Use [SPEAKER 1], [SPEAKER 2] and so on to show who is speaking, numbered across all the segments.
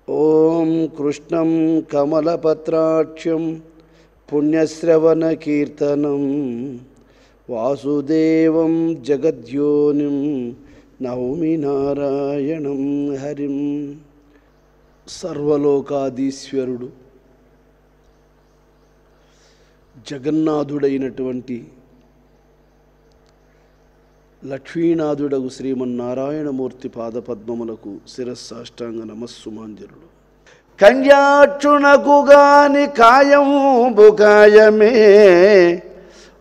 [SPEAKER 1] ఓం కృష్ణం కమలపత్రాక్ష్యం పుణ్యశ్రవణకీర్తనం వాసుదేవం జగద్యోనిం నౌమి నారాయణం హరిం. సర్వలోకాధీశ్వరుడు జగన్నాథుడైనటువంటి లక్ష్మీనాథుడగు శ్రీమన్నారాయణమూర్తి పాదపద్మములకు శిరస్సాష్టాంగ నమస్సుమాంజలుడు. కన్యాక్షునకు గాని కాయంబు కాయమే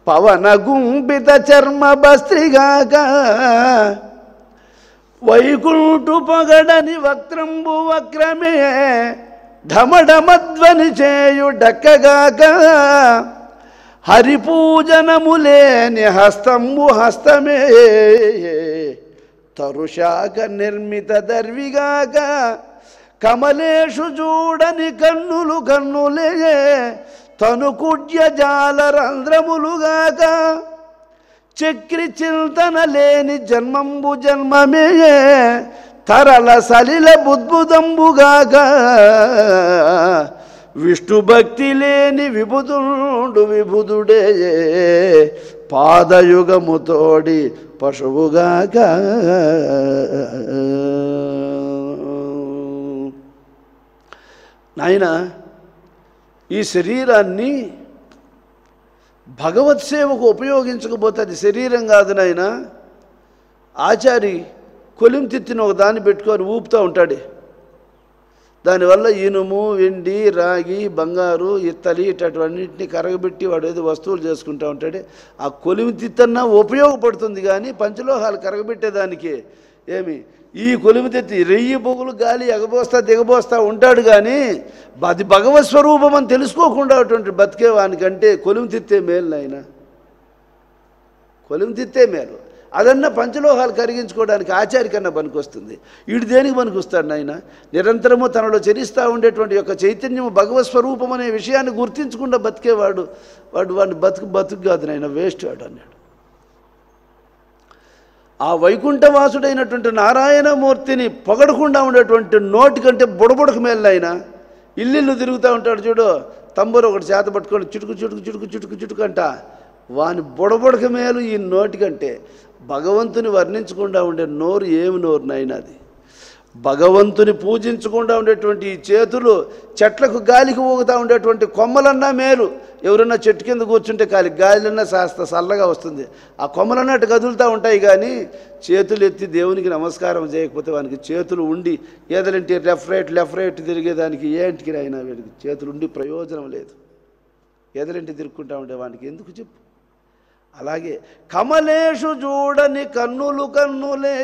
[SPEAKER 1] పవన గుంపిత చర్మ బస్త్రిగాక వైకుంఠు పొగడని వక్త్రంబు వక్రమే ఢమఢమధ్వని చేయు డక్కగాక హరిపూజనములేని హస్తంబు హస్తమే తరుశాక నిర్మిత దర్విగాక కమలేషు చూడని కన్నులు కన్నులే తనుకుడ్య జాలరంధ్రములుగాక చక్రి చింతన లేని జన్మంబు జన్మమే తరల సలిల బుద్బుదంబుగాక విష్ణు భక్తి లేని విభుదుడు విభుదుడే పాదయుగముతోడి పశువుగాక. నాయన, ఈ శరీరాన్ని భగవత్ సేవకు ఉపయోగించకపోతే అది శరీరం కాదు నాయన. ఆచారి కొలిం తిత్తిన ఒక దాన్ని పెట్టుకొని ఊపుతూ ఉంటాడు. దానివల్ల ఇనుము, వెండి, రాగి, బంగారు, ఇత్తలి ఇటన్నింటినీ కరగబెట్టి వాడు ఏదో వస్తువులు చేసుకుంటూ ఉంటాడు. ఆ కొలిమి తిత్తన్నా ఉపయోగపడుతుంది, కానీ పంచలోహాలు కరగబెట్టేదానికి ఏమి ఈ కొలిమి తెత్తి రెయ్యి పొగులు గాలి ఎగబోస్తా దిగబోస్తా ఉంటాడు, కానీ అది భగవత్ స్వరూపం అని తెలుసుకోకుండా అటువంటి బతికేవానికంటే కొలిమి తిత్తే మేలు నాయన. కొలిమి తిత్తే మేలు. అదన్నా పంచలోహాలు కరిగించుకోవడానికి ఆచారి కన్నా పనికొస్తుంది. వీడు దేనికి పనికొస్తాడు నాయన? నిరంతరము తనలో చరిస్తూ ఉండేటువంటి యొక్క చైతన్యము భగవత్ స్వరూపం అనే విషయాన్ని గుర్తించకుండా బతికేవాడు వాడిని బతుకు కాదు నాయన, వేస్ట్ వాడు అన్నాడు. ఆ వైకుంఠవాసుడైనటువంటి నారాయణమూర్తిని పొగడకుండా ఉండేటువంటి నోటి కంటే బుడబుడకు మేలు నాయన. ఇల్లు తిరుగుతూ ఉంటాడు చూడు, తంబూరు ఒకటి చేత పట్టుకొని చుటుకు చుటుకు చుటుకు చుటుకు చుటుకంట, వాని బుడబుడక మేలు ఈ నోటికంటే. భగవంతుని వర్ణించకుండా ఉండే నోరు ఏమి నోరు నాయన అది? భగవంతుని పూజించకుండా ఉండేటువంటి ఈ చేతులు, చెట్లకు గాలికి ఊగుతూ ఉండేటువంటి కొమ్మలన్నా మేలు. ఎవరన్నా చెట్టు కింద కూర్చుంటే గాలిలన్నా శాస్త చల్లగా వస్తుంది. ఆ కొమ్మలన్నట్టు కదులుతూ ఉంటాయి, కానీ చేతులు ఎత్తి దేవునికి నమస్కారం చేయకపోతే వానికి చేతులు ఉండి ఏదలంటే లెఫ్ట్ రైట్ తిరిగేదానికి ఏంటికి నాయన వీడికి చేతులు ఉండి ప్రయోజనం లేదు. ఎదరింటి తిరుక్కుంటా ఉండే వానికి ఎందుకు చెప్పు? అలాగే కమలేషు చూడని కన్నులు కన్నులే,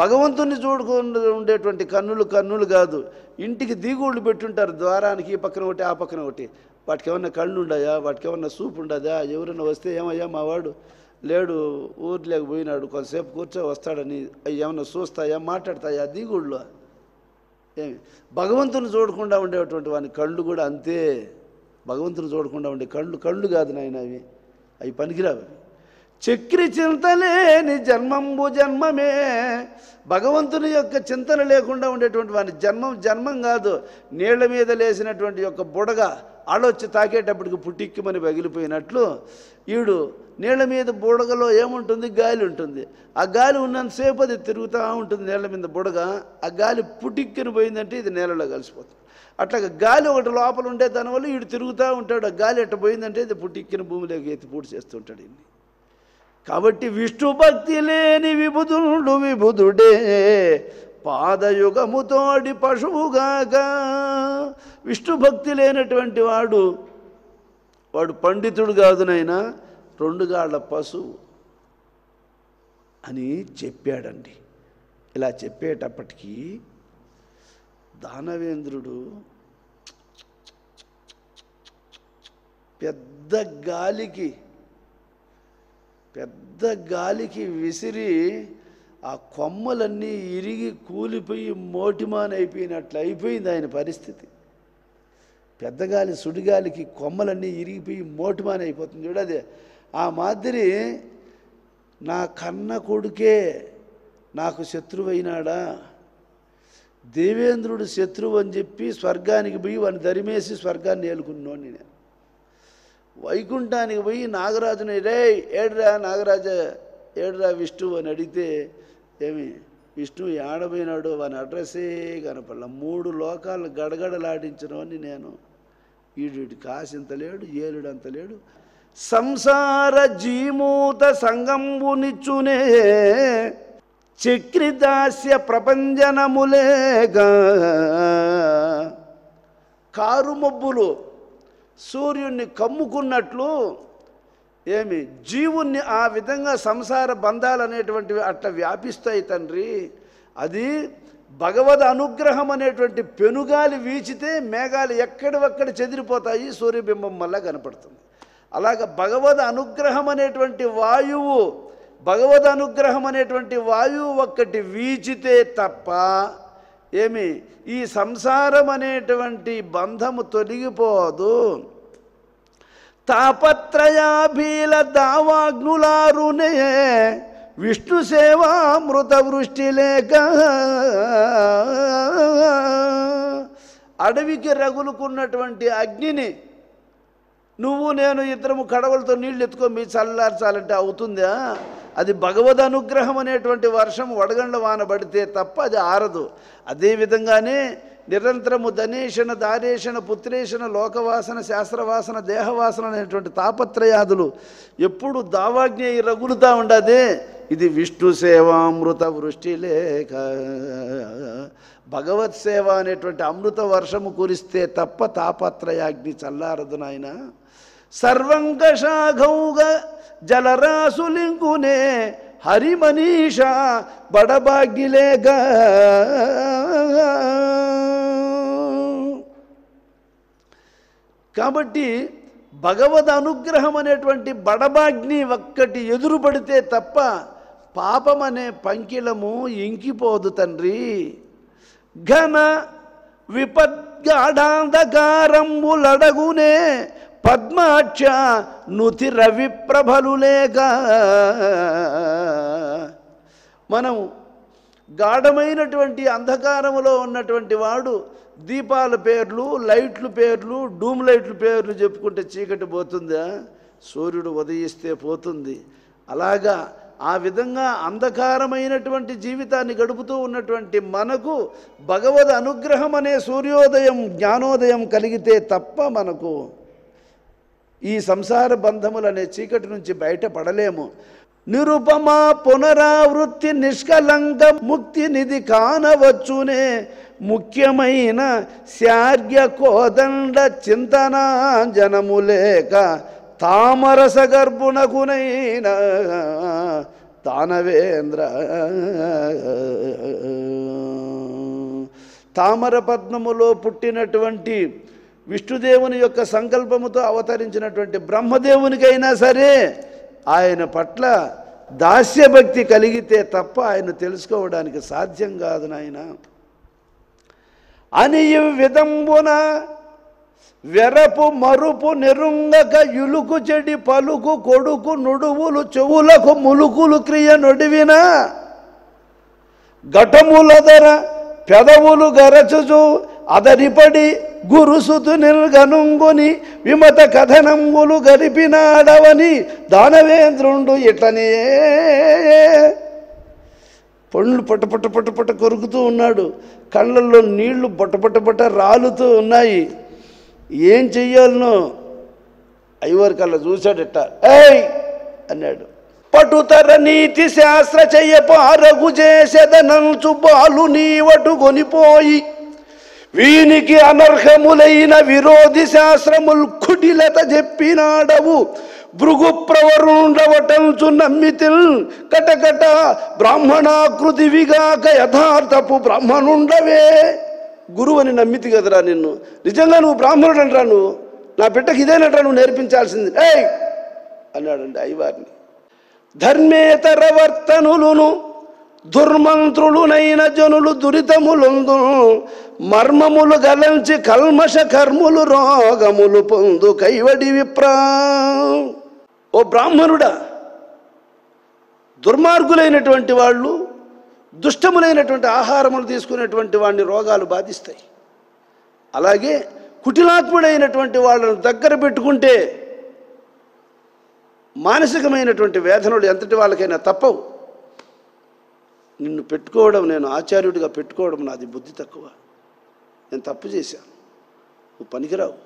[SPEAKER 1] భగవంతుని చూడుకుంటూ ఉండేటువంటి కన్నులు కన్నులు కాదు. ఇంటికి దిగుళ్ళు పెట్టుంటారు, ద్వారానికి ఈ పక్కన ఒకటి ఆ పక్కన ఒకటి. వాటికి ఏమన్నా కళ్ళు ఉండయా? వాటికి ఏమన్నా సూపు ఉండదా? ఎవరైనా వస్తే ఏమయ్యా మా వాడు లేడు, ఊర్లోకి పోయినాడు, కొంతసేపు కూర్చో వస్తాడని అవి ఏమన్నా చూస్తాయా, మాట్లాడతాయా దిగుళ్ళు? ఏమి భగవంతుని చూడకుండా ఉండేటువంటి వాని కళ్ళు కూడా అంతే. భగవంతుని చూడకుండా ఉండే కళ్ళు కాదు నాయన, అవి పనికిరావు. చక్రి చింతలేని జన్మంబు జన్మమే, భగవంతుని యొక్క చింతన లేకుండా ఉండేటువంటి వాని జన్మం కాదు. నీళ్ల మీద లేసినటువంటి యొక్క బుడగ ఆడొచ్చి తాకేటప్పటికి పుట్టిక్కిమని పగిలిపోయినట్లు ఈడు నీళ్ల మీద బుడగలో ఏముంటుంది? గాలి ఉంటుంది. ఆ గాలి ఉన్నంతసేపు అది తిరుగుతూ ఉంటుంది నీళ్ల మీద బుడగ. ఆ గాలి పుట్టిక్కిని పోయిందంటే ఇది నేలలో కలిసిపోతుంది. అట్లాగా గాలి ఒకటి లోపల ఉండే దానివల్ల వీడు తిరుగుతూ ఉంటాడు. ఆ గాలి ఎట్ట పోయిందంటే ఇది పుట్టిక్కిన భూమిలోకి ఎత్తి పూడి చేస్తుంటాడు. ఇన్ని కాబట్టి విష్ణు భక్తి లేని విభుదుడు విభుదుడే పాదయుగముతోడి పశువుగాక. విష్ణు భక్తి లేనటువంటి వాడు పండితుడు కాదునైనా రెండుగాళ్ల పశువు అని చెప్పాడండి. ఇలా చెప్పేటప్పటికీ దానవేంద్రుడు పెద్ద గాలికి విసిరి ఆ కొమ్మలన్నీ ఇరిగి కూలిపోయి మోటిమానైపోయినట్లు అయిపోయింది ఆయన పరిస్థితి. పెద్ద గాలి సుడిగాలికి కొమ్మలన్నీ ఇరిగిపోయి మోటిమానైపోతుంది చూడదే. ఆ మాదిరి నా కన్న కొడుకే నాకు శత్రువైనాడా, దేవేంద్రుడు శత్రువు అని చెప్పి స్వర్గానికి పోయి వాడిని దరిమేసి స్వర్గాన్ని ఏలుకున్నాను నేను. వైకుంఠానికి పోయి నాగరాజుని రే ఏడ్రా నాగరాజ ఏడ్రా విష్ణువు అని అడిగితే ఏమి విష్ణువు ఏడపోయినాడు వాని అడ్రస్సే కనపడలా. 3 లోకాలను గడగడలాడించినవని నేను. ఈడు కాసింత లేడు ఏలుడంత లేడు. సంసార జీమూత సంగంబునిచ్చునే చక్రిదాస్య ప్రపంచనములేక కారుమబ్బులు సూర్యుణ్ణి కమ్ముకున్నట్లు ఏమి జీవుణ్ణి ఆ విధంగా సంసార బంధాలు అనేటువంటివి అట్లా వ్యాపిస్తాయి తండ్రి. అది భగవద్ అనుగ్రహం అనేటువంటి పెనుగాలి వీచితే మేఘాలు ఎక్కడివక్కడ చెదిరిపోతాయి, సూర్యబింబం వల్ల కనపడుతుంది. అలాగ భగవద్ అనుగ్రహం అనేటువంటి వాయువు ఒక్కటి వీచితే తప్ప ఏమి ఈ సంసారం అనేటువంటి బంధము తొలగిపోదు. తాపత్రయాభీల దావాగ్నులారునే విష్ణు సేవామృత వృష్టి లేక అడవికి రగులుకున్నటువంటి అగ్నిని నువ్వు నేను ఇద్దరము కడవలతో నీళ్ళు ఎత్తుకొని చల్లార్చాలంటే అవుతుందా? అది భగవద్ అనుగ్రహం అనేటువంటి వర్షం వడగండ్ల వాన పడితే తప్ప అది ఆరదు. అదేవిధంగానే నిరంతరము ధనేషణ దారేషణ పుత్రేషణ లోకవాసన శాస్త్రవాసన దేహవాసన అనేటువంటి తాపత్రయాదులు ఎప్పుడు దావాగ్ని రగులుతూ ఉండదే. ఇది విష్ణు సేవామృత వృష్టి లేక భగవత్ సేవ అనేటువంటి అమృత వర్షము కురిస్తే తప్ప తాపత్రయాగ్ని చల్లారదు నాయన. సర్వంకషాఘౌగ జలరాసులింకునే హరిమనీష బడబాగ్నిలేక కాబట్టి భగవద్ అనుగ్రహం అనేటువంటి బడబాగ్ని ఒక్కటి ఎదురుపడితే తప్ప పాపం అనే పంకిలము ఇంకిపోదు తండ్రి. ఘన విపద్గాఢాంధకారంబులడగునే పద్మాక్ష నుతి రవి ప్రభలు లేక మనం గాఢమైనటువంటి అంధకారములో ఉన్నటువంటి వాడు దీపాల పేర్లు లైట్ల పేర్లు డూమ్ లైట్ల పేర్లు చెప్పుకుంటే చీకటి పోతుందా? సూర్యుడు ఉదయిస్తే పోతుంది. అలాగా ఆ విధంగా అంధకారమైనటువంటి జీవితాన్ని గడుపుతూ ఉన్నటువంటి మనకు భగవద్ అనుగ్రహం అనే సూర్యోదయం జ్ఞానోదయం కలిగితే తప్ప మనకు ఈ సంసార బంధములనే చీకటి నుంచి బయటపడలేము. నిరుపమా పునరావృత్తి నిష్కలంక ముక్తి నిధి కానవచ్చునే ముఖ్యమైన శార్య కోదండ చింతనాంజనము లేక తామరస గర్భునకునైన దానవేంద్ర తామర పద్మములో పుట్టినటువంటి విష్ణుదేవుని యొక్క సంకల్పముతో అవతరించినటువంటి బ్రహ్మదేవునికైనా సరే ఆయన పట్ల దాస్యభక్తి కలిగితే తప్ప ఆయన తెలుసుకోవడానికి సాధ్యం కాదు నాయన. అని విధంబున వెరపు మరుపు నెరుంగక యులుకు చెడి పలుకు కొడుకు నుడువులు చెవులకు ములుకులు క్రియ నొడివిన ఘటములదర పెదవులు గరచుచు అదరిపడి గురుసుతు నిల్గనుంగుని విమత కథనంబులు గరిపినాడవని దానవేంద్రుండు ఇట్లనే పండ్లు పట కొరుకుతూ ఉన్నాడు. కళ్ళల్లో నీళ్లు బొట్ట రాలుతూ ఉన్నాయి. ఏం చెయ్యాలనో అయ్యవారి కళ్ళ చూశాడట. ఏయ్ అన్నాడు. పటుతర నీతి శాస్త్ర చెయ్యపారగు చేసెదనంచు బాలు నీవటు కొనిపోయి వీనికి అనర్హములైన విరోధి శాస్త్రముల్ కుటిలత చెప్పినాడవు భృగు ప్రవరుండవటంచు నమ్మితిల్ కటకట బ్రాహ్మణాకృతి విగాక యథార్థపు బ్రాహ్మణుండవే. గురువు అని నమ్మితి కదరా నిన్ను, నిజంగా నువ్వు బ్రాహ్మణుడు అంటరా, నువ్వు నా బిడ్డకి ఇదేనట్రా నువ్వు నేర్పించాల్సింది ఏయ్ అన్నాడండి అయ్యవారిని. ధర్మేతర వర్తనులును దుర్మంత్రులునైన జనులు దురితములందు మర్మములు గలంచి కల్మష కర్ములు రోగములు పొందు కైవడి విప్రా. ఓ బ్రాహ్మణుడా, దుర్మార్గులైనటువంటి వాళ్ళు దుష్టములైనటువంటి ఆహారములు తీసుకునేటువంటి వాడిని రోగాలు బాధిస్తాయి. అలాగే కుటిలాత్ముడైనటువంటి వాళ్ళను దగ్గర పెట్టుకుంటే మానసికమైనటువంటి వేదనలు ఎంతటి వాళ్ళకైనా తప్పవు. నిన్ను పెట్టుకోవడం, నేను ఆచార్యుడిగా పెట్టుకోవడం నాది బుద్ధి తక్కువ, నేను తప్పు చేశాను, నువ్వు పనికిరావు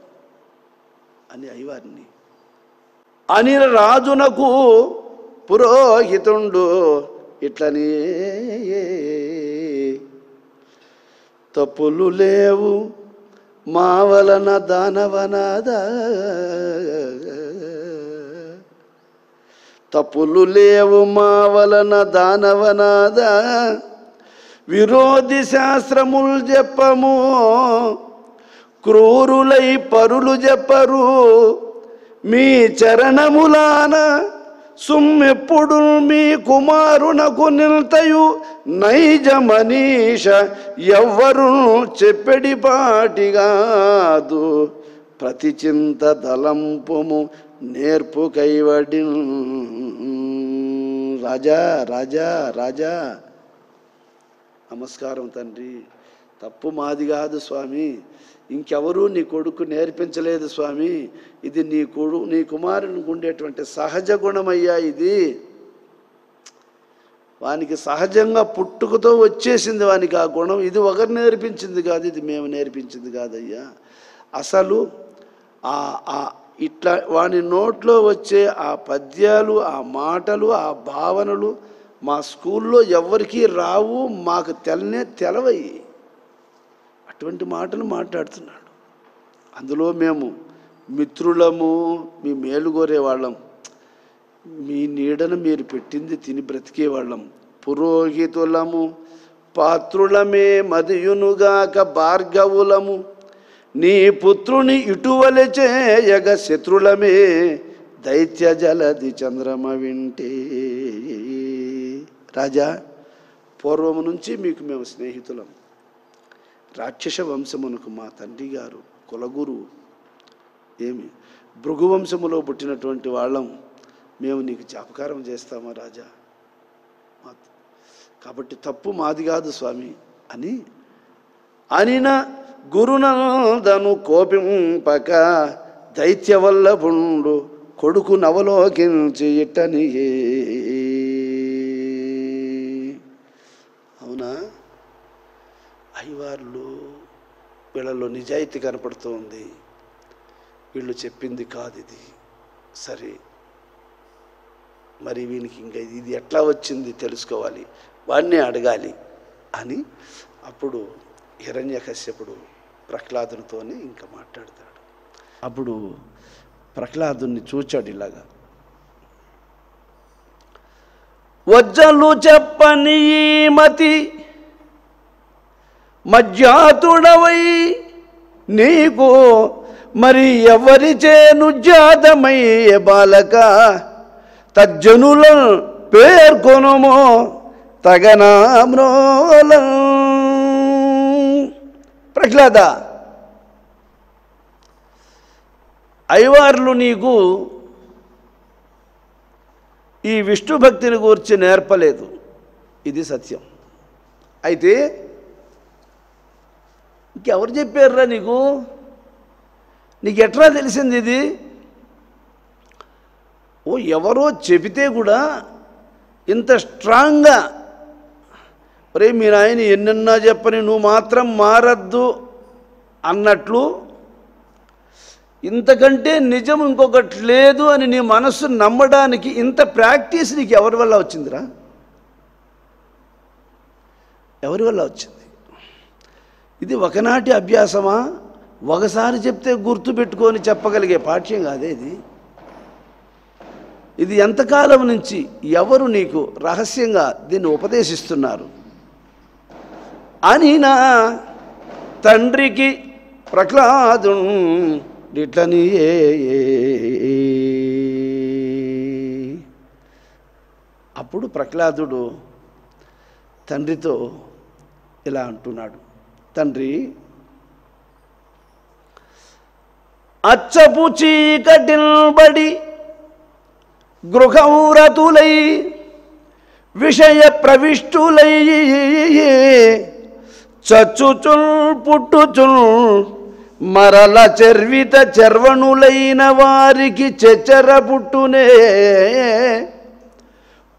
[SPEAKER 1] అని అయ్యవారిని అని రాజునకు పురోహితుండు ఇట్లని తప్పులు లేవు మా వలన దానవనాదా, తప్పులు లేవు మా వలన దానవనాదా, విరోధి శాస్త్రములు చెప్పము క్రూరులై పరులు చెప్పరు, మీ చరణములాన సుమ్మెప్పుడు మీ కుమారునకు నిల్తయు నైజ మనీష ఎవ్వరు చెప్పెడి పాటిగాదు, ప్రతి చింత తలంపుము నేర్పు కైవడి. రాజా రాజా రాజా, నమస్కారం తండ్రి, తప్పు మాది కాదు స్వామి, ఇంకెవరూ నీ కొడుకు నేర్పించలేదు స్వామి, ఇది నీ కుమారునికి ఉండేటువంటి సహజ గుణమయ్యా, ఇది వానికి సహజంగా పుట్టుకతో వచ్చేసింది వానికి ఆ గుణం, ఇది ఒకరు నేర్పించింది కాదు, ఇది మేము నేర్పించింది కాదయ్యా. అసలు ఇట్లా వాని నోట్లో వచ్చే ఆ పద్యాలు, ఆ మాటలు, ఆ భావనలు మా స్కూల్లో ఎవరికీ రావు, మాకు తెలవయి. అటువంటి మాటలు మాట్లాడుతున్నాడు. అందులో మేము మిత్రులము, మీ మేలు కోరేవాళ్ళం, మీ నీడను మీరు పెట్టింది తిని బ్రతికేవాళ్ళం, పురోహితులము పాత్రులమే మదియునుగాక భార్గవులము, నీ పుత్రుని ఇటువలె చేయగ శత్రులమే దైత్య జలది చంద్రమ వింటే. రాజా, పూర్వము నుంచి మీకు మేము స్నేహితులం, రాక్షస వంశమునకు మా తండ్రి గారు కులగురువు, ఏమి భృగువంశములో పుట్టినటువంటి వాళ్ళం మేము నీకు జాపకారం చేస్తామా రాజా, కాబట్టి తప్పు మాది కాదు స్వామి అని అనిన గురునందను కోపింపక దైత్య వల్లభుండు కొడుకు నవలోకించి ఇట్టని. అవునా, అయ్యవార్లు వీళ్ళలో నిజాయితీ కనపడుతూ ఉంది, వీళ్ళు చెప్పింది కాదు ఇది, సరే మరి వీనికి ఇంకా ఇది ఎట్లా వచ్చింది తెలుసుకోవాలి, వాడిని అడగాలి అని అప్పుడు హిరణ్యకశ్యపుడు ప్రహ్లాదునితోనే ఇంకా మాట్లాడతాడు. అప్పుడు ప్రహ్లాదుని చూచాడు ఇలాగా, వజ్జలు చెప్పని మతి మజ్జాతుడవై నీకు మరి ఎవరి చేను జాతమయ్యే బాలక, తజ్జనుల పేర్కొనుమో తగనామ్రోల. ప్రహ్లాద, అయ్యవార్లు నీకు ఈ విష్ణు భక్తిని గూర్చి నేర్పలేదు, ఇది సత్యం. అయితే ఇంకెవరు చెప్పారురా నీకు ఎట్లా తెలిసింది ఇది? ఓ ఎవరో చెబితే కూడా ఇంత స్ట్రాంగ్గా, ఒరే మీ నాయన ఎన్నన్నా చెప్పని నువ్వు మాత్రం మారద్దు అన్నట్లు, ఇంతకంటే నిజం ఇంకొకటి లేదు అని నీ మనస్సు నమ్మడానికి ఇంత ప్రాక్టీస్ నీకు ఎవరి వల్ల వచ్చిందిరా? ఎవరి వల్ల వచ్చింది? ఇది ఒకనాటి అభ్యాసమా? ఒకసారి చెప్తే గుర్తు పెట్టుకొని చెప్పగలిగే పాఠ్యం కాదే ఇది. ఇది ఎంతకాలం నుంచి ఎవరు నీకు రహస్యంగా దీన్ని ఉపదేశిస్తున్నారు అని నా తండ్రికి ప్రహ్లాదుడిట్లని. అప్పుడు ప్రహ్లాదుడు తండ్రితో ఇలా అంటున్నాడు, తండ్రి, అచ్చపు చీకటిల్బడి గృహౌరతులై విషయ ప్రవిష్టులై చచ్చుచుల్ పుట్టుచుల్ మరల చర్విత చర్వణులైన వారికి చెచ్చర పుట్టునే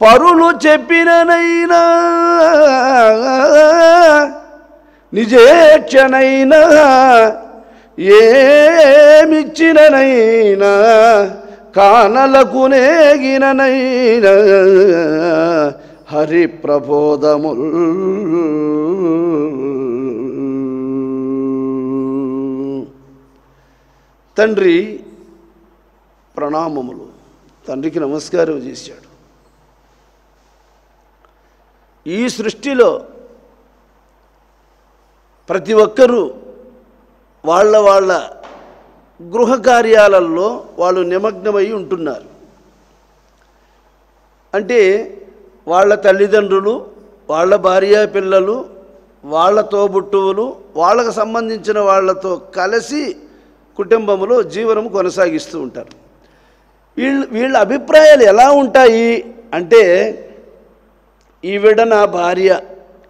[SPEAKER 1] పరులు చెప్పిననైనా నిజేక్షనైనా ఏమిచ్చిననైనా కానలకు నేగిననైనా హరి ప్రబోధముల్ తండ్రి ప్రణామములు. తండ్రికి నమస్కారం చేశాడు. ఈ సృష్టిలో ప్రతి ఒక్కరూ వాళ్ళ గృహ కార్యాలలో వాళ్ళు నిమగ్నమై ఉంటున్నారు. అంటే వాళ్ళ తల్లిదండ్రులు, వాళ్ళ భార్య పిల్లలు, వాళ్ళ తోబుట్టువులు, వాళ్ళకు సంబంధించిన వాళ్ళతో కలిసి కుటుంబంలో జీవనం కొనసాగిస్తూ ఉంటారు. వీళ్ళ అభిప్రాయాలు ఎలా ఉంటాయి అంటే, ఈవిడ నా భార్య,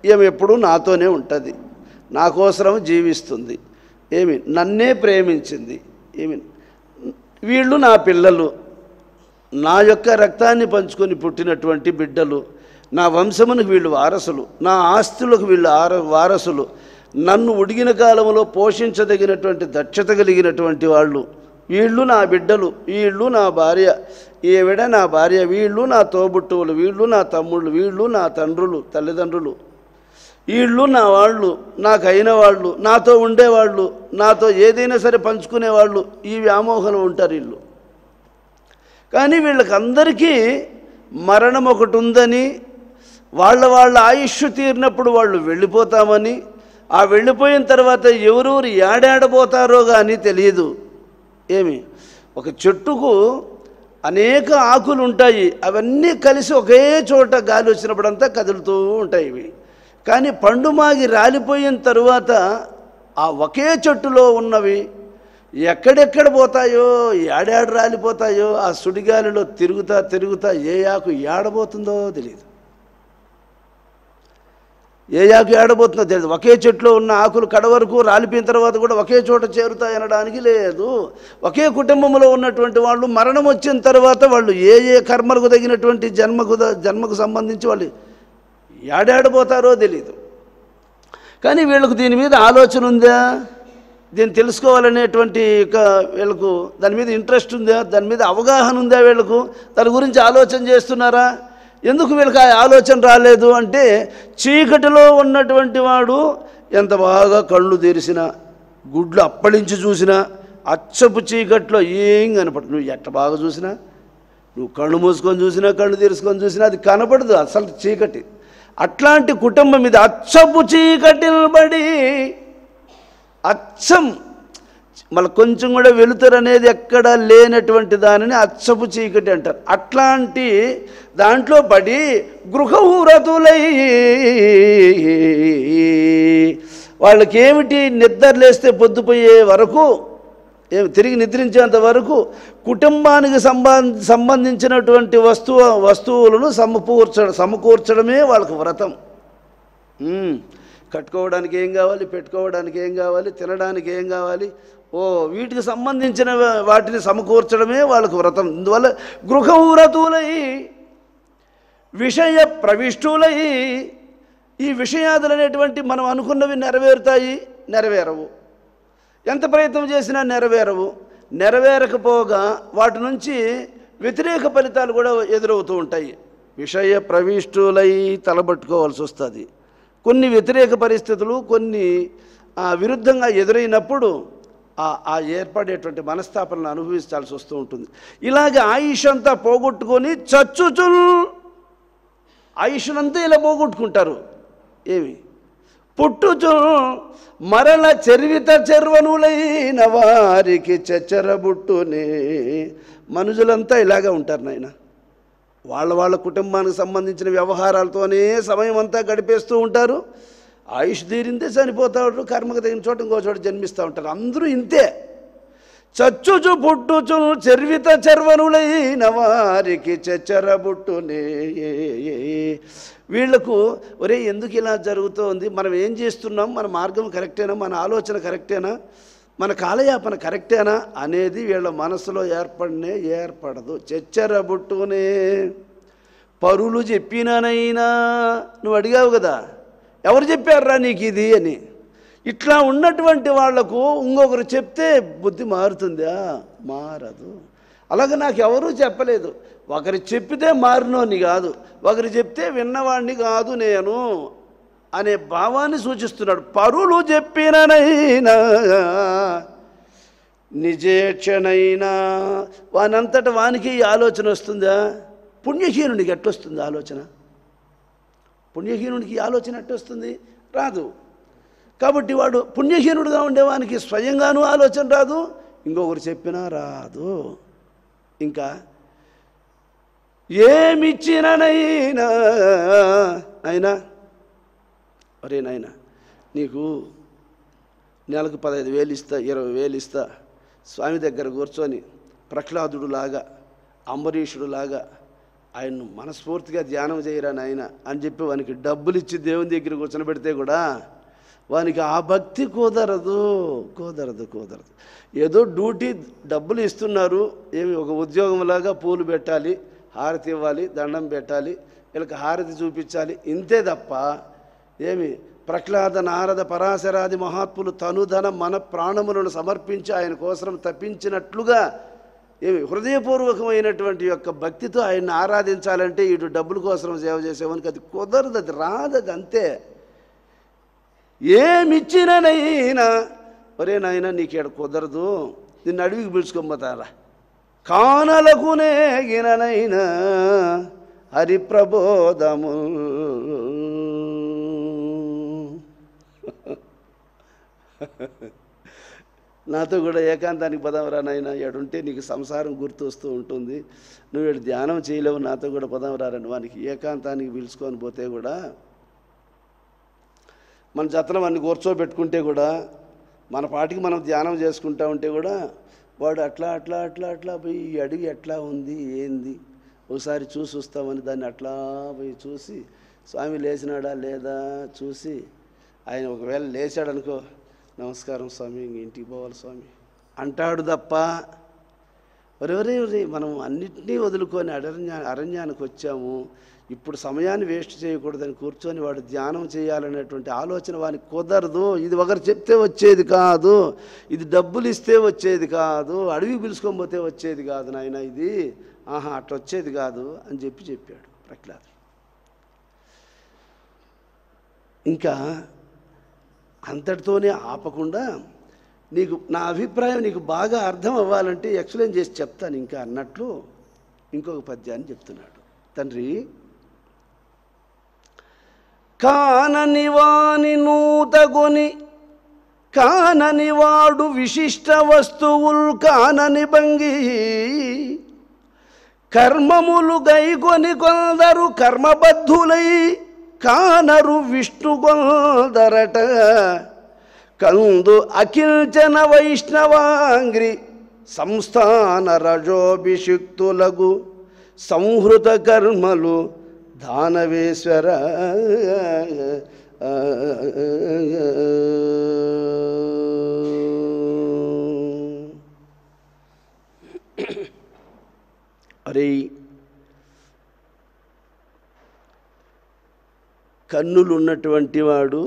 [SPEAKER 1] ఈమె ఎప్పుడూ నాతోనే ఉంటుంది, నా కోసం జీవిస్తుంది, నన్నే ప్రేమించింది, వీళ్ళు నా పిల్లలు, నా యొక్క రక్తాన్ని పంచుకొని పుట్టినటువంటి బిడ్డలు, నా వంశమునికి వీళ్ళు వారసులు, నా ఆస్తులకు వీళ్ళు వారసులు, నన్ను ఉడిగిన కాలంలో పోషించదగినటువంటి దక్షత కలిగినటువంటి వాళ్ళు, వీళ్ళు నా బిడ్డలు, వీళ్ళు నా భార్య, ఈవిడ నా భార్య, వీళ్ళు నా తోబుట్టువులు, వీళ్ళు నా తమ్ముళ్ళు, వీళ్ళు నా తల్లిదండ్రులు, వీళ్ళు నా వాళ్ళు, నాకైన వాళ్ళు, నాతో ఉండేవాళ్ళు, నాతో ఏదైనా సరే పంచుకునేవాళ్ళు, ఈ వ్యామోహంలో ఉంటారు వీళ్ళు. కానీ వీళ్ళకందరికీ మరణం ఒకటి ఉందని, వాళ్ళ ఆయుష్ తీరినప్పుడు వాళ్ళు వెళ్ళిపోతామని, ఆ వెళ్ళిపోయిన తర్వాత ఎవరెవరు ఏడాడబోతారో కానీ తెలియదు. ఒక చెట్టుకు అనేక ఆకులు ఉంటాయి, అవన్నీ కలిసి ఒకే చోట గాలి వచ్చినప్పుడంతా కదులుతూ ఉంటాయి ఇవి. కానీ పండుమాగి రాలిపోయిన తరువాత ఆ ఒకే చెట్టులో ఉన్నవి ఎక్కడెక్కడ పోతాయో, ఏడాడు రాలిపోతాయో, ఆ సుడిగాలిలో తిరుగుతా ఏ ఆకు ఏడబోతుందో తెలియదు, ఏ ఆకు ఏడబోతుందో తెలియదు. ఒకే చెట్లో ఉన్న ఆకులు కడ వరకు రాలిపోయిన తర్వాత కూడా ఒకే చోట చేరుతాయి అనడానికి లేదు. ఒకే కుటుంబంలో ఉన్నటువంటి వాళ్ళు మరణం వచ్చిన తర్వాత వాళ్ళు ఏ కర్మలకు తగినటువంటి జన్మకు సంబంధించి వాళ్ళు ఏడాడబోతారో తెలీదు. కానీ వీళ్ళకు దీని మీద ఆలోచన ఉందా, దీన్ని తెలుసుకోవాలనేటువంటి వీళ్ళకు దాని మీద ఇంట్రెస్ట్ ఉందా, దాని మీద అవగాహన ఉందా, వీళ్ళకు దాని గురించి ఆలోచన చేస్తున్నారా? ఎందుకు వీళ్ళకి ఆ ఆలోచన రాలేదు అంటే, చీకటిలో ఉన్నటువంటి వాడు ఎంత బాగా కళ్ళు తెరిసినా, గుడ్లు అప్పడించి చూసినా, అచ్చపు చీకట్లో ఏం కనపడదు. నువ్వు ఎట్ట బాగా చూసినా, నువ్వు కళ్ళు మూసుకొని చూసినా, కళ్ళు తెరుచుకొని చూసినా అది కనపడదు, అసలు చీకటి. అట్లాంటి కుటుంబం మీద అచ్చపు చీకటిని పడి, అచ్చం మళ్ళీ కొంచెం కూడా వెలుతురు అనేది ఎక్కడ లేనటువంటి దానిని అచ్చపు చీకటి అంటారు. అట్లాంటి దాంట్లో పడి గృహఊరతులై వాళ్ళకి నిద్రలేస్తే పొద్దుపోయే వరకు, తిరిగి నిద్రించేంత వరకు కుటుంబానికి సంబంధించినటువంటి వస్తువులను సమకూర్చడమే వాళ్ళకు వ్రతం. కట్టుకోవడానికి ఏం కావాలి, పెట్టుకోవడానికి ఏం కావాలి, తినడానికి ఏం కావాలి, వీటికి సంబంధించిన వాటిని సమకూర్చడమే వాళ్ళకు వ్రతం. ఇందువల్ల గృహవ్రతులై విషయ ప్రవిష్టులై, ఈ విషయాదులు అనేటువంటి మనం అనుకున్నవి నెరవేరవు, ఎంత ప్రయత్నం చేసినా నెరవేరకపోగా వాటి నుంచి వ్యతిరేక ఫలితాలు కూడా ఎదురవుతూ ఉంటాయి. విషయ ప్రవిష్టులై తలబట్టుకోవాల్సి వస్తుంది. కొన్ని వ్యతిరేక పరిస్థితులు కొన్ని విరుద్ధంగా ఎదురైనప్పుడు ఆ ఏర్పడేటువంటి మనస్తాపనను అనుభవించాల్సి వస్తూ ఉంటుంది. ఇలాగే ఆయుష్ అంతా పోగొట్టుకొని చచ్చుచుల్, ఆయుష్నంతా ఇలా పోగొట్టుకుంటారు. పుట్టుచుల్ మరల చర్వనులైన వారికి చెచ్చరబుట్టునే. మనుషులంతా ఇలాగే ఉంటారు నాయన. వాళ్ళ కుటుంబానికి సంబంధించిన వ్యవహారాలతోనే సమయం అంతా గడిపేస్తూ ఉంటారు. ఆయుష్ తీరిందే చనిపోతూ ఉంటారు, కర్మకు తగిన చోట ఇంకో చోట జన్మిస్తూ ఉంటారు. అందరూ ఇంతే. చచ్చుచు పుట్టుచు చర్విత చర్వనులైన వారికి చెచ్చరబుట్టునే. వీళ్లకు ఒరే ఎందుకు ఇలా జరుగుతోంది, మనం ఏం చేస్తున్నాం, మన మార్గం కరెక్టేనా, మన ఆలోచన కరెక్టేనా, మన కాలయాపన కరెక్టేనా అనేది వీళ్ళ మనసులో ఏర్పడదు. చెచ్చరబుట్టునే. పరులు చెప్పిననైనా, నువ్వు అడిగావు కదా ఎవరు చెప్పారా నీకు ఇది అని, ఇట్లా ఉన్నటువంటి వాళ్లకు ఇంకొకరు చెప్తే బుద్ధి మారుతుందా? మారదు. అలాగే నాకు ఎవరూ చెప్పలేదు, ఒకరు చెప్పితే మారినోని కాదు, ఒకరు చెప్తే విన్నవాడిని కాదు నేను అనే భావాన్ని సూచిస్తున్నాడు. పరులు చెప్పిననైనా నిజేక్షణైనా, వానంతట వానికి ఈ ఆలోచన వస్తుందా? పుణ్యహీనుడికి ఎట్టొస్తుంది ఆలోచన? పుణ్యహీనుడికి ఆలోచన ఎట్టొస్తుంది? రాదు. కాబట్టి వాడు పుణ్యహీనుడుగా ఉండేవానికి స్వయంగానూ ఆలోచన రాదు, ఇంకొకరు చెప్పినా రాదు. ఇంకా ఏమిచ్చిననైనా, అయినా అరే నాయనా నీకు నెలకు 15,000 ఇస్తా, 20,000 ఇస్తా, స్వామి దగ్గర కూర్చొని ప్రహ్లాదుడులాగా అంబరీషుడులాగా ఆయన్ను మనస్ఫూర్తిగా ధ్యానం చేయరా నాయన అని చెప్పి వానికి డబ్బులు ఇచ్చి దేవుని దగ్గర కూర్చొని కూడా వానికి ఆ భక్తి కుదరదు. ఏదో డ్యూటీ డబ్బులు ఇస్తున్నారు, ఏమి ఒక ఉద్యోగంలాగా పూలు పెట్టాలి, హారతి ఇవ్వాలి, దండం పెట్టాలి, వీళ్ళకి హారతి చూపించాలి, ఇంతే తప్ప ఏమి ప్రహ్లాద నారద పరాశరాది మహాత్ములు తనుధన మన ప్రాణములను సమర్పించి ఆయన కోసం తప్పించినట్లుగా ఏమి హృదయపూర్వకమైనటువంటి యొక్క భక్తితో ఆయన్ని ఆరాధించాలంటే ఇటు డబ్బుల కోసం సేవ చేసేవానికి అది కుదరదు, అది రాదు, అది అంతే. ఏమిచ్చిననైనా ఒరే నాయన నీకేడ కుదరదు, నిన్ను అడవికి పిలుచుకోపోతారా, కానలకు నేగిననైనా హరిప్రబోధము. నాతో కూడా ఏకాంతానికి పదవరా నాయన, ఎడుంటే నీకు సంసారం గుర్తు వస్తూ ఉంటుంది, నువ్వు ఎడు ధ్యానం చేయలేవు, నాతో కూడా పదవరారని వానికి ఏకాంతానికి పిలుచుకొని పోతే కూడా మన జతనం అన్ని కూర్చోబెట్టుకుంటే కూడా మన పాటికి మనం ధ్యానం చేసుకుంటా ఉంటే కూడా వాడు అట్లా పోయి ఈ అడిగి ఎట్లా ఉంది ఏంది ఒకసారి చూసి వస్తామని దాన్ని అట్లా పోయి చూసి స్వామి లేచినాడా లేదా చూసి, ఆయన ఒకవేళ లేచాడనుకో నమస్కారం స్వామి ఇంటికి పోవాలి స్వామి అంటాడు తప్ప ఒరే మనం అన్నిటినీ వదులుకొని అరణ్యానికి వచ్చాము, ఇప్పుడు సమయాన్ని వేస్ట్ చేయకూడదని కూర్చొని వాడు ధ్యానం చేయాలనేటువంటి ఆలోచన వానికి కుదరదు. ఇది ఒకరు చెప్తే వచ్చేది కాదు, ఇది డబ్బులు ఇస్తే వచ్చేది కాదు, అడవికి పిలుచుకొని పోతే వచ్చేది కాదు నాయన, ఇది అట్లా వచ్చేది కాదు అని చెప్పాడు ప్రహ్లాదుడు. ఇంకా అంతటితోనే ఆపకుండా నీకు నా అభిప్రాయం నీకు బాగా అర్థం అవ్వాలంటే ఎక్స్ప్లెయిన్ చేసి చెప్తాను ఇంకా అన్నట్లు ఇంకొక పద్యాన్ని చెప్తున్నాడు. తండ్రి, కానని వాని నూతగొని కానని వాడు విశిష్ట వస్తువులు కానని భంగి కర్మములు గైకొని కొందరు కర్మబద్ధులై కానరు విష్ణుగొందరట కందు అకిల్చన వైష్ణవాంగ్రి సంస్థాన రజోభిషిక్తులగు సంహృత కర్మలు దానవేశ్వర. అరే కన్నులు ఉన్నటువంటి వాడు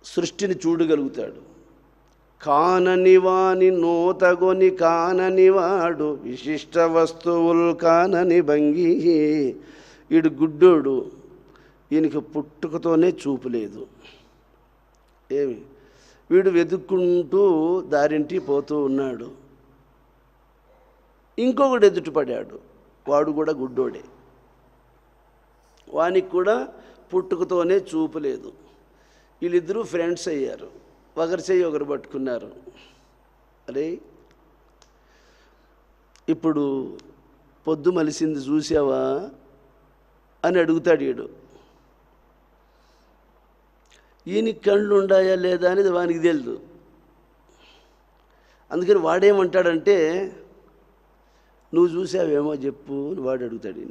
[SPEAKER 1] సృష్టిని చూడగలుగుతాడు, కానని వాని నూతగొని కానని వాడు విశిష్ట వస్తువులు కానని భంగి. వీడు గుడ్డోడు, ఈయనకి పుట్టుకతోనే చూపు లేదు, ఏమి వీడు వెతుక్కుంటూ దారింటి పోతూ ఉన్నాడు, ఇంకొకడు ఎదుటిపడ్డాడు, వాడు కూడా గుడ్డోడే, వానికి కూడా పుట్టుకతోనే చూపు లేదు. వీళ్ళిద్దరూ ఫ్రెండ్స్ అయ్యారు, ఒకరి చెయ్యి ఒకరు పట్టుకున్నారు. అరే ఇప్పుడు పొద్దు మలిసింది చూసావా అని అడుగుతాడు వీడు. ఈయనకి కళ్ళు ఉన్నాయా లేదా అనేది వానికి తెలియదు. అందుకని వాడేమంటాడంటే, నువ్వు చూసావేమో చెప్పు అని వాడు అడుగుతాడు.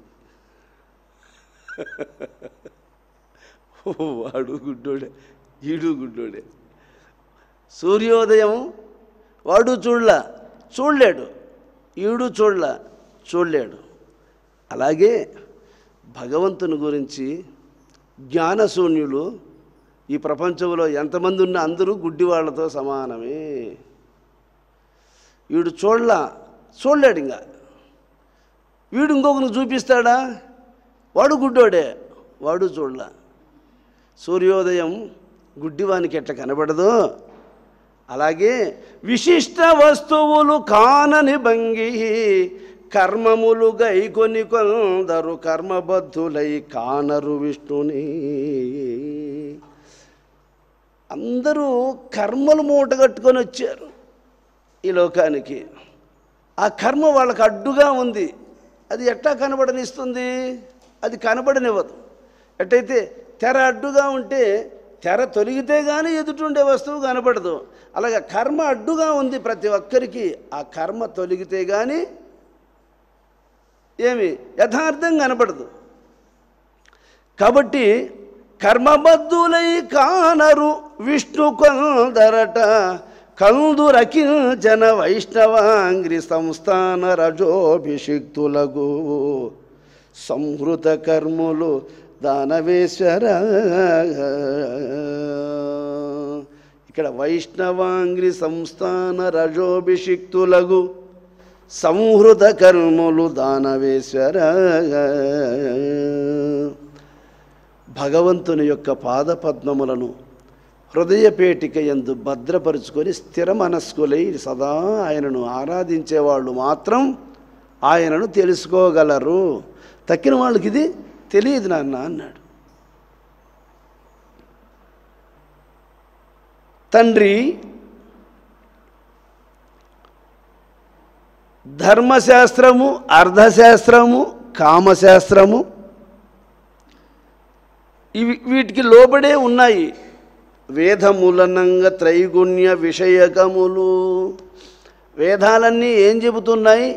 [SPEAKER 1] వాడు గుడ్డోడే, ఈడు గుడ్డోడే. సూర్యోదయం వాడు చూడలేడు, ఈడు చూడలేడు. అలాగే భగవంతుని గురించి జ్ఞానశూన్యులు ఈ ప్రపంచంలో ఎంతమంది ఉన్నా అందరూ గుడ్డి వాళ్ళతో సమానమే. వీడు చూడలేడు, ఇంకా వీడు ఇంకొకరు చూపిస్తాడా? వాడు గుడ్డోడే, వాడు చూడలా. సూర్యోదయం గుడ్డివానికి ఎట్లా కనబడదో అలాగే విశిష్ట వస్తువులు కానని భంగి కర్మములు గైకొని కొందరు కర్మబద్ధులై కానరు విష్ణుని. అందరూ కర్మలు మూటగట్టుకొని వచ్చారు ఈ లోకానికి. ఆ కర్మ వాళ్ళకు అడ్డుగా ఉంది. అది ఎట్టా కనబడనిస్తుంది? అది కనబడనివ్వదు. ఎట్టయితే తెర అడ్డుగా ఉంటే తెర తొలగితే కానీ ఎదుటుండే వస్తువు కనబడదు. అలాగే కర్మ అడ్డుగా ఉంది ప్రతి ఒక్కరికి. ఆ కర్మ తొలగితే కానీ ఏమి యథార్థం కనబడదు. కాబట్టి కర్మబద్ధులై కానరు విష్ణు కొందరట కందురకించన వైష్ణవాంగ్రి సంస్థాన రజోభిషిక్తులకు సంహృత కర్ములు దానవేశ్వర. ఇక్కడ వైష్ణవాంగ్రి సంస్థాన రజోభిషిక్తులకు సంహృత కర్ములు దానవేశ్వర. భగవంతుని యొక్క పాదపద్మములను హృదయపేటిక యందు భద్రపరుచుకొని స్థిర మనస్కులై సదా ఆయనను ఆరాధించేవాళ్ళు మాత్రం ఆయనను తెలుసుకోగలరు. తక్కిన వాళ్ళకి ఇది తెలియదు నాన్న అన్నాడు. తండ్రి ధర్మశాస్త్రము, అర్థశాస్త్రము, కామశాస్త్రము వీటికి లోబడే ఉన్నాయి. వేదములనంగా త్రైగుణ్య విషయకములు. వేదాలన్నీ ఏం చెబుతున్నాయి?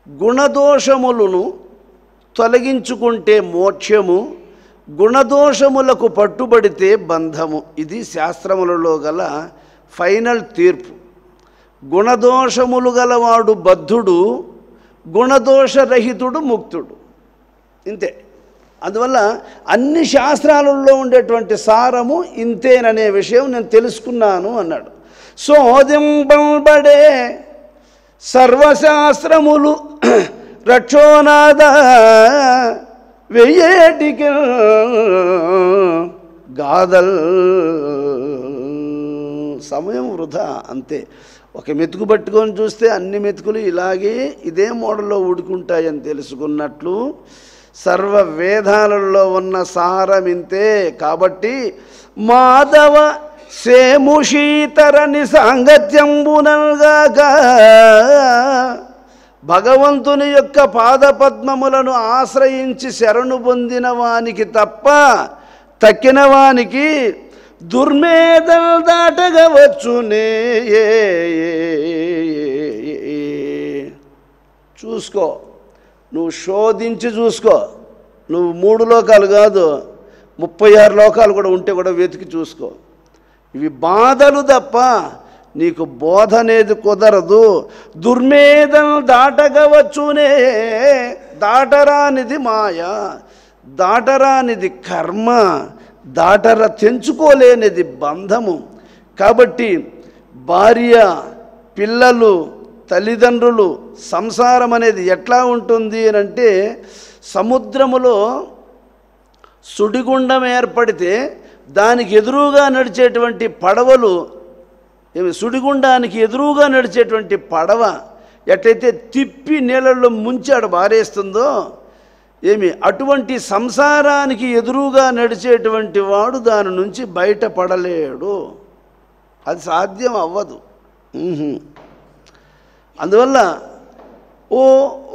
[SPEAKER 1] గుణదోషములను తొలగించుకుంటే మోక్షము, గుణదోషములకు పట్టుబడితే బంధము. ఇది శాస్త్రములలో గల ఫైనల్ తీర్పు. గుణదోషములు గలవాడు బద్ధుడు, గుణదోషరహితుడు ముక్తుడు. ఇంతే. అందువల్ల అన్ని శాస్త్రాలలో ఉండేటువంటి సారము ఇంతేననే విషయం నేను తెలుసుకున్నాను అన్నాడు. సోదింపబడే సర్వశాస్త్రములు రక్షోనాద వెయ్యేటికి గాదల్. సమయం వృధా అంతే. ఒక మెతుకు పట్టుకొని చూస్తే అన్ని మెతుకులు ఇలాగే ఇదే మోడల్లో ఉడుకుంటాయని తెలుసుకున్నట్లు సర్వ వేదాలలో ఉన్న సారం ఇంతే. కాబట్టి మాధవ సేముషీతరని సాంగత్యంబునగాక భగవంతుని యొక్క పాదపద్మములను ఆశ్రయించి శరణు పొందిన వానికి తప్ప తక్కిన వానికి దుర్మేధం దాటగవచ్చునే. చూసుకో, నువ్వు శోధించి చూసుకో. నువ్వు 3 లోకాలు కాదు 36 లోకాలు కూడా ఉంటే కూడా వెతికి చూసుకో. ఇవి బాధలు తప్ప నీకు బోధ అనేది కుదరదు. దుర్మేధం దాటగవచ్చునే. దాటరానిది మాయ, దాటరానిది కర్మ, తెంచుకోలేనిది బంధము. కాబట్టి భార్య, పిల్లలు, తల్లిదండ్రులు, సంసారం అనేది ఎట్లా ఉంటుంది అని అంటే, సముద్రములో సుడిగుండం ఏర్పడితే దానికి ఎదురుగా నడిచేటువంటి పడవలు, సుడిగుండానికి ఎదురుగా నడిచేటువంటి పడవ ఎట్లయితే తిప్పి నీళ్ళల్లో ముంచాడు బారేస్తుందో అటువంటి సంసారానికి ఎదురుగా నడిచేటువంటి వాడు దాని నుంచి బయటపడలేడు. అది సాధ్యం అవ్వదు. అందువల్ల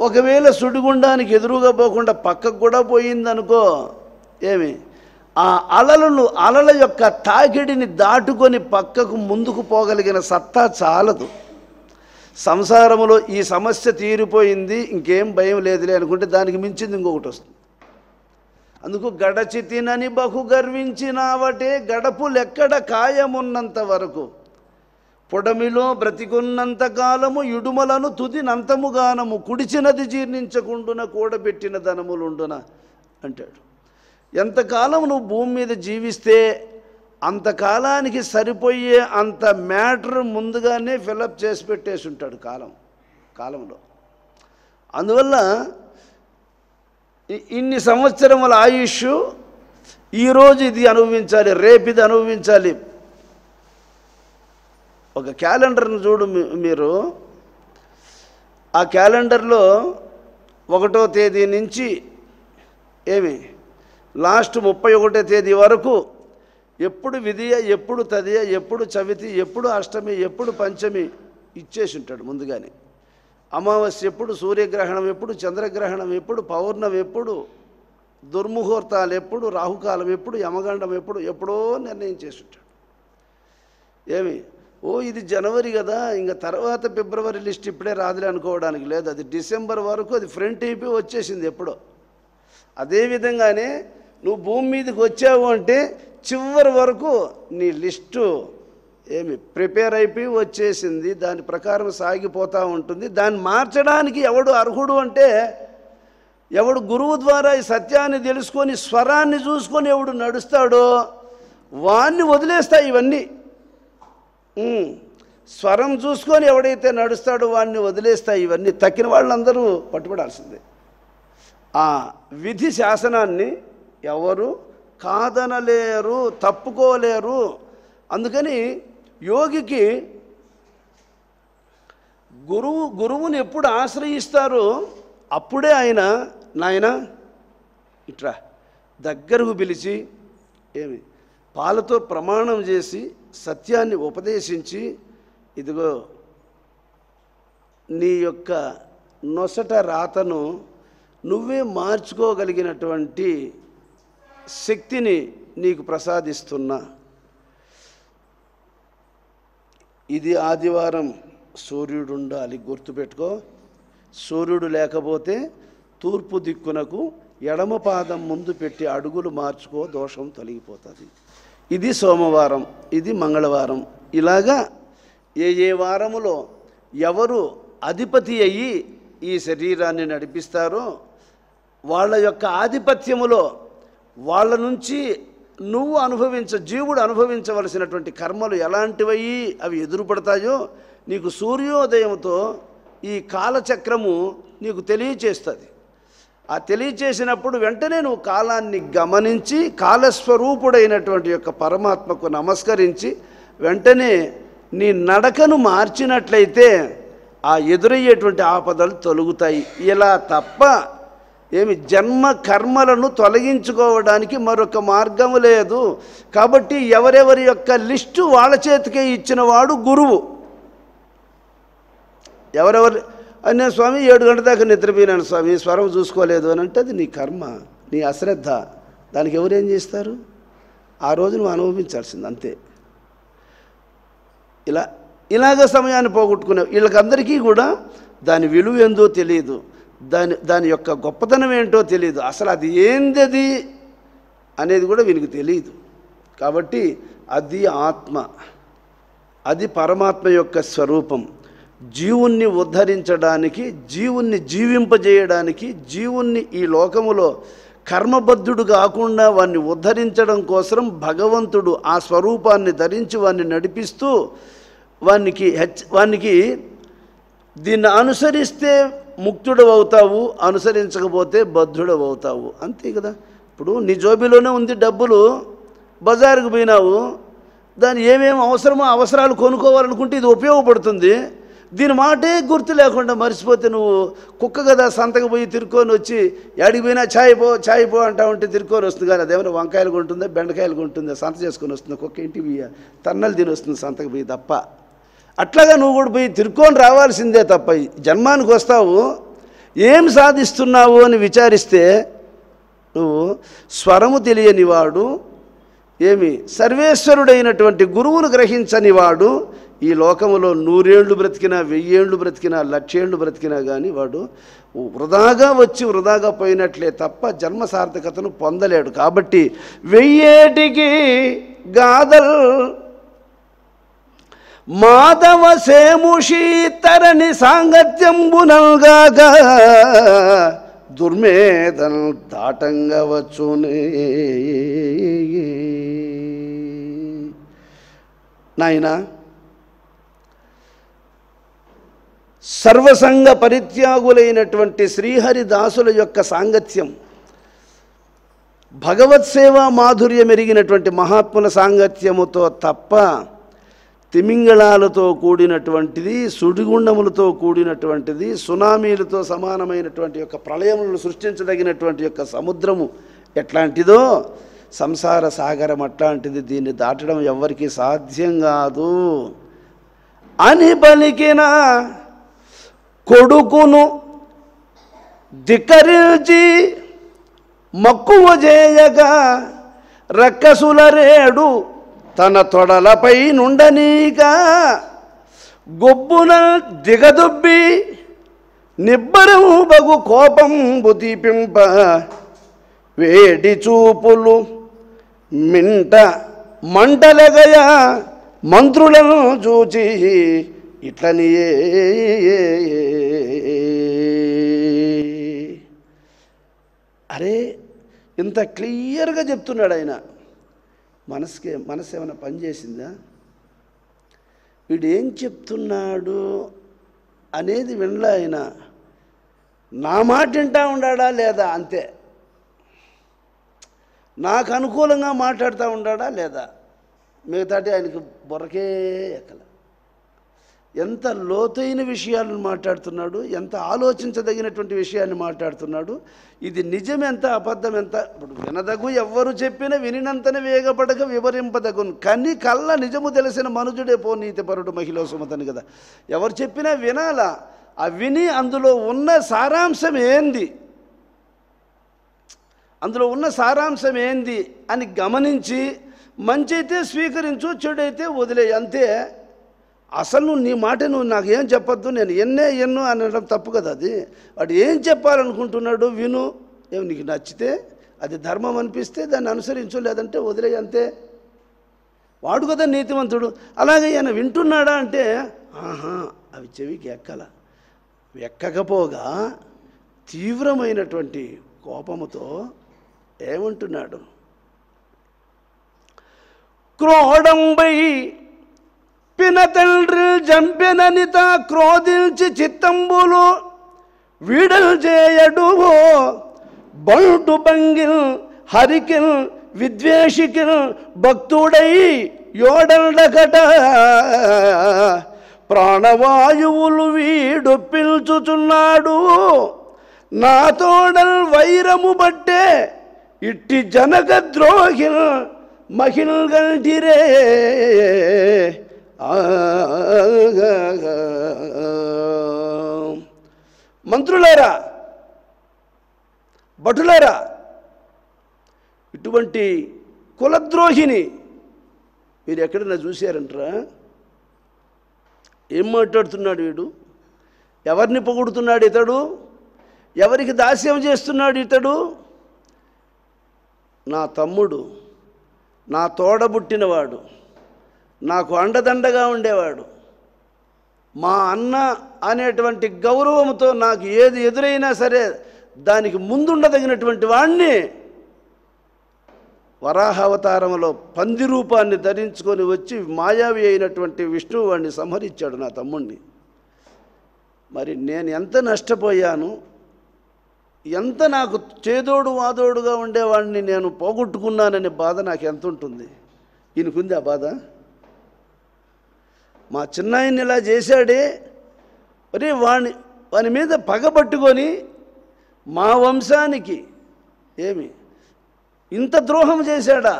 [SPEAKER 1] ఒకవేళ సుడిగుండానికి ఎదురుగా పోకుండా పక్కకు కూడా పోయిందనుకో, ఆ అలల యొక్క తాకిడిని దాటుకొని పక్కకు ముందుకు పోగలిగిన సత్తా చాలదు. సంసారంలో ఈ సమస్య తీరిపోయింది, ఇంకేం భయం లేదులే అనుకుంటే దానికి మించింది ఇంకొకటి వస్తుంది. అందుకు గడచితినని బహు గర్వించినావటే, గడపులెక్కడ కాయమున్నంత వరకు, పొడమిలో బ్రతికున్నంత కాలము ఇడుమలను తుదినంతముగానము, కుడిచినది జీర్ణించకుండున కూడబెట్టిన ధనములుండున అంటాడు. ఎంతకాలం నువ్వు భూమి మీద జీవిస్తే అంతకాలానికి సరిపోయే అంత మ్యాటర్ ముందుగానే ఫిలప్ చేసి పెట్టేసి ఉంటాడు కాలంలో. అందువల్ల ఇన్ని సంవత్సరముల ఆయుష్, ఈరోజు ఇది అనుభవించాలి, రేపు ఇది అనుభవించాలి. ఒక క్యాలెండర్ను చూడు మీరు, ఆ క్యాలెండర్లో 1వ తేదీ నుంచి లాస్ట్ 31వ తేదీ వరకు ఎప్పుడు విధియ, ఎప్పుడు తదియ, ఎప్పుడు చవితి, ఎప్పుడు అష్టమి, ఎప్పుడు పంచమి ఇచ్చేసి ఉంటాడు ముందుగానే. అమావాస్య ఎప్పుడు, సూర్యగ్రహణం ఎప్పుడు, చంద్రగ్రహణం ఎప్పుడు, పౌర్ణమి ఎప్పుడు, దుర్ముహూర్తాలు ఎప్పుడు, రాహుకాలం ఎప్పుడు, యమగండం ఎప్పుడో నిర్ణయం చేసి ఉంటాడు. ఇది జనవరి కదా, ఇంకా తర్వాత ఫిబ్రవరి లిస్ట్ ఇప్పుడే రాదులే అనుకోవడానికి లేదు. అది డిసెంబర్ వరకు అది ఫ్రంట్ అయిపోయి వచ్చేసింది ఎప్పుడో. అదేవిధంగానే నువ్వు భూమి మీదకి వచ్చావు అంటే చివరి వరకు నీ లిస్టు ప్రిపేర్ అయిపోయి వచ్చేసింది, దాని ప్రకారం సాగిపోతూ ఉంటుంది. దాన్ని మార్చడానికి ఎవడు అర్హుడు అంటే, ఎవడు గురువు ద్వారా ఈ సత్యాన్ని తెలుసుకొని స్వరాన్ని చూసుకొని ఎవడు నడుస్తాడో వాణ్ణి వదిలేస్తాయి ఇవన్నీ. స్వరం చూసుకొని ఎవడైతే నడుస్తాడో వాడిని వదిలేస్తాయి ఇవన్నీ. తక్కిన వాళ్ళందరూ పట్టుబడాల్సిందే. ఆ విధి శాసనాన్ని ఎవరు కాదనలేరు, తప్పుకోలేరు. అందుకని యోగికి గురువుని ఎప్పుడు ఆశ్రయిస్తారో అప్పుడే ఆయన నాయన ఇట్రా దగ్గరకు పిలిచి పాలతో ప్రమాణం చేసి సత్యాన్ని ఉపదేశించి, ఇదిగో నీ యొక్క నొసట రాతను నువ్వే మార్చుకోగలిగినటువంటి శక్తిని నీకు ప్రసాదిస్తున్నా. ఇది ఆదివారం సూర్యుడు ఉండాలి, గుర్తుపెట్టుకో. సూర్యుడు లేకపోతే తూర్పు దిక్కునకు ఎడమ పాదం ముందు పెట్టి అడుగులు మార్చుకో, దోషం తొలగిపోతుంది. ఇది సోమవారం, ఇది మంగళవారం. ఇలాగా ఏ వారములో ఎవరు అధిపతి అయ్యి ఈ శరీరాన్ని నడిపిస్తారో వాళ్ళ యొక్క ఆధిపత్యములో వాళ్ళ నుంచి జీవుడు అనుభవించవలసినటువంటి కర్మలు ఎలాంటివయ్యి అవి ఎదురుపడతాయో నీకు సూర్యోదయంతో ఈ కాలచక్రము నీకు తెలియచేస్తుంది. ఆ తెలియచేసినప్పుడు వెంటనే నువ్వు కాలాన్ని గమనించి కాలస్వరూపుడైనటువంటి యొక్క పరమాత్మకు నమస్కరించి వెంటనే నీ నడకను మార్చినట్లయితే ఆ ఎదురయ్యేటువంటి ఆపదలు తొలగుతాయి. ఇలా తప్ప జన్మ కర్మలను తొలగించుకోవడానికి మరొక మార్గం లేదు. కాబట్టి ఎవరెవరి యొక్క లిస్టు వాళ్ళ చేతికే ఇచ్చిన వాడు గురువు. ఎవరెవరు అనే స్వామి 7 గంటల దాకా నిద్రపోయినాను స్వామి, స్వరం చూసుకోలేదు అని అంటే అది నీ కర్మ, నీ అశ్రద్ధ. దానికి ఎవరేం చేస్తారు? ఆ రోజు నువ్వు అనుభవించాల్సింది అంతే. ఇలాగ సమయాన్ని పోగొట్టుకునే వీళ్ళకందరికీ కూడా దాని విలువ ఏందో తెలియదు, దాని యొక్క గొప్పతనం ఏంటో తెలియదు, అసలు అది ఏంది అనేది కూడా వీనికి తెలియదు. కాబట్టి అది ఆత్మ, అది పరమాత్మ యొక్క స్వరూపం. జీవుణ్ణి ఉద్ధరించడానికి, జీవుణ్ణి జీవింపజేయడానికి, జీవుణ్ణి ఈ లోకములో కర్మబద్ధుడు కాకుండా వాణ్ణి ఉద్ధరించడం కోసం భగవంతుడు ఆ స్వరూపాన్ని ధరించి వాణ్ణి నడిపిస్తూ వానికి దీన్ని అనుసరిస్తే ముక్తుడు అవుతావు, అనుసరించకపోతే బద్ధుడు అవుతావు, అంతే కదా. ఇప్పుడు నీ జోబిలోనే ఉంది డబ్బులు, బజారుకు పోయినావు, దాని ఏమేమి అవసరాలు కొనుక్కోవాలనుకుంటే ఇది ఉపయోగపడుతుంది. దీని మాటే గుర్తు లేకుండా మర్చిపోతే నువ్వు కుక్క కదా, సంతకు పోయి తిరుక్కొని వచ్చి యాడికి పోయినా ఛాయ్ పో అంటా ఉంటే తిరుక్కొని వస్తుంది. కానీ అదేమైనా వంకాయలు కొంటుందా, బెండకాయలు కొంటుందా, సంత చేసుకొని వస్తుంది. కుక్క ఇంటికి పోయి తన్నలు తిని వస్తుంది సంతకు పోయి తప్ప. అట్లాగా నువ్వు కూడా పోయి తిరుక్కొని రావాల్సిందే తప్ప. జన్మానికి వస్తావు, ఏం సాధిస్తున్నావు అని విచారిస్తే నువ్వు స్వరము తెలియనివాడు, ఏమి సర్వేశ్వరుడైనటువంటి గురువును గ్రహించని వాడు ఈ లోకములో 100 ఏళ్ళు బ్రతికినా 1000 ఏళ్ళు బ్రతికినా 1,00,000 ఏళ్ళు బ్రతికినా కానీ వాడు వృధాగా వచ్చి వృధాగా పోయినట్లే తప్ప జన్మ సార్థకతను పొందలేడు. కాబట్టి 1000 ఏటికి గాదల్ మాధవ సేముషీతరణి సాంగత్యంబునల్గాగా దుర్మేధన్ దాటంగవచ్చునే. నాయనా, సర్వసంగ పరిత్యాగులైనటువంటి శ్రీహరిదాసుల యొక్క సాంగత్యం, భగవత్ సేవా మాధుర్యం ఎరిగినటువంటి మహాత్ముల సాంగత్యముతో తప్ప తిమింగళాలతో కూడినటువంటిది, సుడిగుండములతో కూడినటువంటిది, సునామీలతో సమానమైనటువంటి యొక్క ప్రళయములను సృష్టించదగినటువంటి యొక్క సముద్రము ఎట్లాంటిదో సంసార సాగరం అట్లాంటిది. దీన్ని దాటడం ఎవ్వరికీ సాధ్యం కాదు అని పలికిన కొడుకును ధిక్కరించి మక్కువ చేయగా రక్కసుల రేడు తన తొడలపై నుండనీక గొబ్బున దిగదుబ్బి నిబ్బరము బగు కోపంబు దీపింప వేడి చూపులు మింట మంటలగయ మంత్రులను చూచి ఇట్లనియే. అరే, ఇంత క్లియర్గా చెప్తున్నాడు ఆయన. మనసు ఏమైనా పనిచేసిందా? వీడు ఏం చెప్తున్నాడు అనేది వినలే ఆయన. నా మాట వింటా ఉన్నాడా లేదా అంతే. నాకు అనుకూలంగా మాట్లాడుతూ ఉన్నాడా లేదా, మిగతాటి ఆయనకు బొరకే ఎక్కల. ఎంత లోతైన విషయాలను మాట్లాడుతున్నాడు, ఎంత ఆలోచించదగినటువంటి విషయాన్ని మాట్లాడుతున్నాడు. ఇది నిజం ఎంత, అబద్ధం ఎంత. ఇప్పుడు వినదగు ఎవ్వరు చెప్పినా వినినంతనే వేగపడక వివరింపదగును, కానీ కళ్ళ నిజము తెలిసిన మనుజుడే పో నీతిపరుడు మహిళ సుమతని కదా. ఎవరు చెప్పినా వినాలా, ఆ విని అందులో ఉన్న సారాంశం ఏంది, అందులో ఉన్న సారాంశం ఏంది అని గమనించి మంచి అయితే స్వీకరించు, చెడైతే వదిలేయి, అంతే. అసలు నువ్వు నీ మాట నువ్వు నాకు ఏం చెప్పొద్దు, నేను ఎన్నో అనడం తప్పు కదా. అది వాడు ఏం చెప్పాలనుకుంటున్నాడు విను. ఏమి నీకు నచ్చితే అది ధర్మం అనిపిస్తే దాన్ని అనుసరించు, లేదంటే వదిలేయి, అంతే. వాడు కదా నీతివంతుడు. అలాగే ఆయన వింటున్నాడా అంటే అవి చెవికి ఎక్కకపోగా తీవ్రమైనటువంటి కోపముతో ఏమంటున్నాడు, క్రోడంబై పినతండ్రి జంపెననిత క్రోధించి చిత్తంబులు వీడల్ చేయడు బంటు బంగిల్ హరికిల్ విద్వేషికిల్ భక్తుడై యోడల్డకట ప్రాణవాయువులు వీడు పిల్చుచున్నాడు నా తోడల్ వైరము బట్టే ఇట్టి జనక ద్రోహిల్ మహిళ గంటిరే. మంత్రులారా, భటులారా, ఇటువంటి కులద్రోహిని మీరు ఎక్కడన్నా చూశారంటారా? ఏం మాట్లాడుతున్నాడు వీడు? ఎవరిని పొగుడుతున్నాడు ఇతడు? ఎవరికి దాస్యం చేస్తున్నాడు ఇతడు? నా తమ్ముడు, నా తోడబుట్టినవాడు, నాకు అండదండగా ఉండేవాడు, మా అన్న అనేటువంటి గౌరవంతో నాకు ఏది ఎదురైనా సరే దానికి ముందుండదగినటువంటి వాణ్ణి వరాహావతారంలో పంది రూపాన్ని ధరించుకొని వచ్చి మాయావి అయినటువంటి విష్ణువు వాడిని సంహరించాడు నా తమ్ముణ్ణి. మరి నేను ఎంత నష్టపోయాను, ఎంత నాకు చేదోడు వాదోడుగా ఉండేవాడిని నేను పోగొట్టుకున్నాననే బాధ నాకు ఎంత ఉంటుంది. ఈయనకుంది ఆ బాధ? మా చిన్నాయన్ని ఇలా చేశాడే, మరి వాని మీద పగబట్టుకొని మా వంశానికి ఏమి ఇంత ద్రోహం చేశాడా?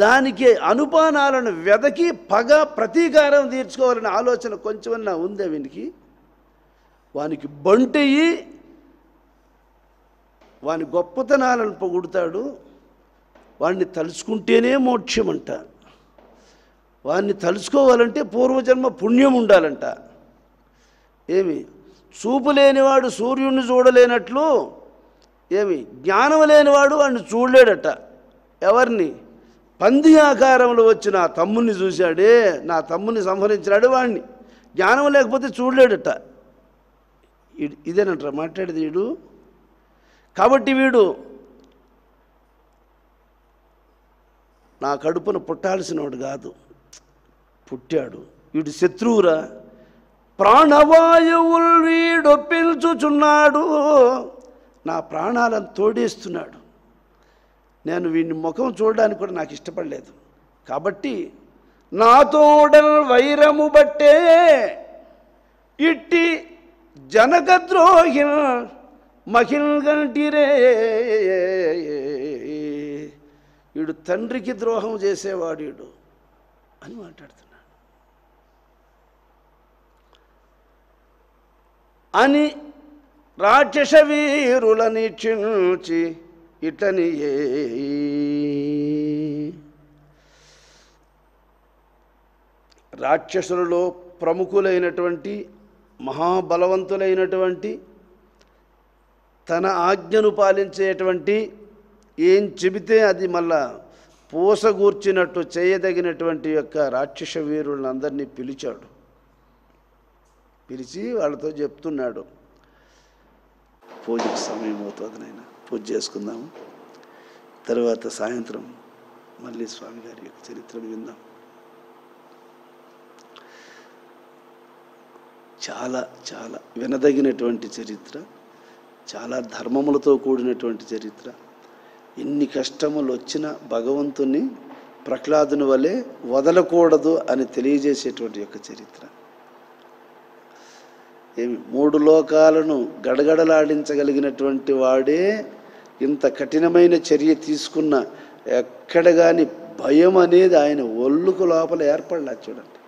[SPEAKER 1] దానికి అనుపానాలను వెదకి పగ ప్రతీకారం తీర్చుకోవాలనే ఆలోచన కొంచెమన్నా ఉందే వీనికి? వానికి బంటయ్యి వాని గొప్పతనాలను పొగుడుతాడు, వాడిని తలుచుకుంటేనే మోక్షమంట. వాడిని తలుచుకోవాలంటే పూర్వజన్మ పుణ్యం ఉండాలంట. ఏమి చూపు లేనివాడు సూర్యుడిని చూడలేనట్లు ఏమి జ్ఞానం లేనివాడు వాడిని చూడలేడట. ఎవరిని? పంది ఆకారంలో వచ్చి నా తమ్ముని చూశాడే, నా తమ్ముని సంహరించినాడు, వాడిని జ్ఞానం లేకపోతే చూడలేడట. ఇదేనంటారా మాట్లాడేది వీడు? కాబట్టి వీడు నా కడుపున పుట్టాల్సినవాడు కాదు, పుట్టాడు. వీడు శత్రువురా. ప్రాణవాయువులు వీడు పీల్చుచున్నాడు, నా ప్రాణాలను తోడేస్తున్నాడు. నేను వీడిని ముఖం చూడడానికి కూడా నాకు ఇష్టపడలేదు. కాబట్టి నా తోడల్ వైరము బట్టే ఇట్టి జనకద్రోహిల్ మహిళ గంటిరే. వీడు తండ్రికి ద్రోహం చేసేవాడు వీడు అని మాట్లాడుతున్నాడు. అని రాక్షస వీరులని క్షించి ఇటని రాక్షసులలో ప్రముఖులైనటువంటి మహాబలవంతులైనటువంటి తన ఆజ్ఞను పాలించేటువంటి ఏం చెబితే అది మళ్ళా పూసగూర్చినట్టు చేయదగినటువంటి యొక్క రాక్షస వీరులందరినీ పిలిచాడు. పిలిచి వాళ్ళతో చెప్తున్నాడు, పూజకు సమయం అవుతుంది నాయన, పూజ చేసుకుందాము. తర్వాత సాయంత్రం మళ్ళీ స్వామివారి యొక్క చరిత్రను విందాం. చాలా చాలా వినదగినటువంటి చరిత్ర, చాలా ధర్మములతో కూడినటువంటి చరిత్ర. ఎన్ని కష్టములు వచ్చినా భగవంతుని ప్రహ్లాదుని వలె వదలకూడదు అని తెలియజేసేటువంటి యొక్క చరిత్ర. ఏమి 3 లోకాలను గడగడలాడించగలిగినటువంటి వాడే ఇంత కఠినమైన చర్య తీసుకున్న ఎక్కడ కానీ భయం అనేది ఆయన ఒళ్ళుకు లోపల ఏర్పడలేదు చూడండి.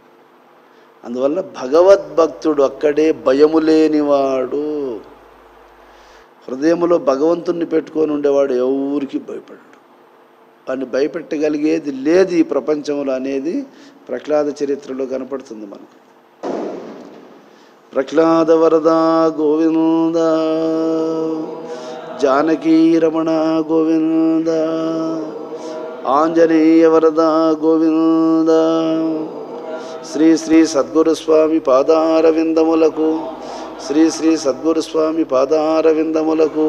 [SPEAKER 1] అందువల్ల భగవద్భక్తుడు అక్కడే భయము లేనివాడు. హృదయంలో భగవంతుణ్ణి పెట్టుకొని ఉండేవాడు ఎవరికి భయపడ్డాడు. వాడిని భయపెట్టగలిగేది లేదు ఈ ప్రపంచంలో అనేది ప్రహ్లాద చరిత్రలో కనపడుతుంది మనకు. ప్రహ్లాద వరదా గోవింద, జానకీ రమణ గోవింద, ఆంజనేయ వరదా గోవింద. శ్రీ శ్రీ సద్గురుస్వామి పాదారవిందములకు, శ్రీ శ్రీ సద్గురుస్వామి పాదారవిందములకు